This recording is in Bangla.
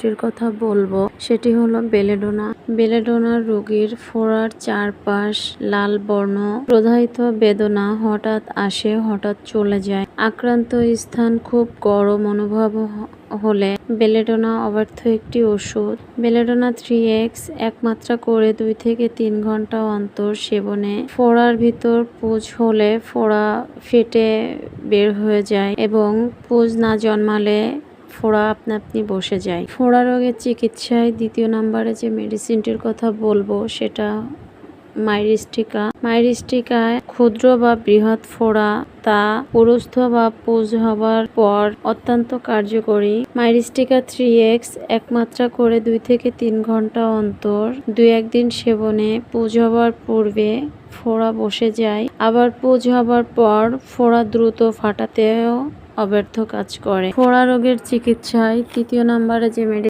মেডিসিনটির কথা বলবো সেটি হলো বেলেডোনা। বেলেডোনা রোগীর ফোড়ার চারপাশ লাল বর্ণ প্রদাহিত বেদনা হঠাৎ আসে হঠাৎ চলে যায়। আক্রান্ত স্থান খুব গরম অনুভব হলে বেলেডোনা অব্যর্থ একটি ওষুধ। বেলেডোনা 3x এক মাত্রা করে 2 থেকে 3 ঘন্টা অন্তর সেবনে ফোড়ার ভিতর পুঁজ হলে ফোড়া ফেটে বের হয়ে যায় এবং পুঁজ না জন্মালে ফোড়া আপনা আপনি বসে যায়। ফোড়া রোগের চিকিৎসায় 2 নম্বরে যে মেডিসিনটির কথা বলবো সেটা মাইরিস্টিকা। মাইরিস্টিকায় ক্ষুদ্র বা বৃহৎ ফোড়া তা পুরুস্থ বা পুঁজ হবার পর অত্যন্ত কার্যকরী। মাইরিস্টিকা 3x এক মাত্রা করে 2 থেকে 3 ঘন্টা অন্তর 2-1 দিন সেবনে পুঁজ হবার পূর্বে ফোড়া বসে যায়, আবার পুঁজ হবার পর ফোড়া দ্রুত ফাটাতেও অব্যর্থ কাজ করে। ফোড়া রোগের চিকিৎসায় 3 নম্বরে যে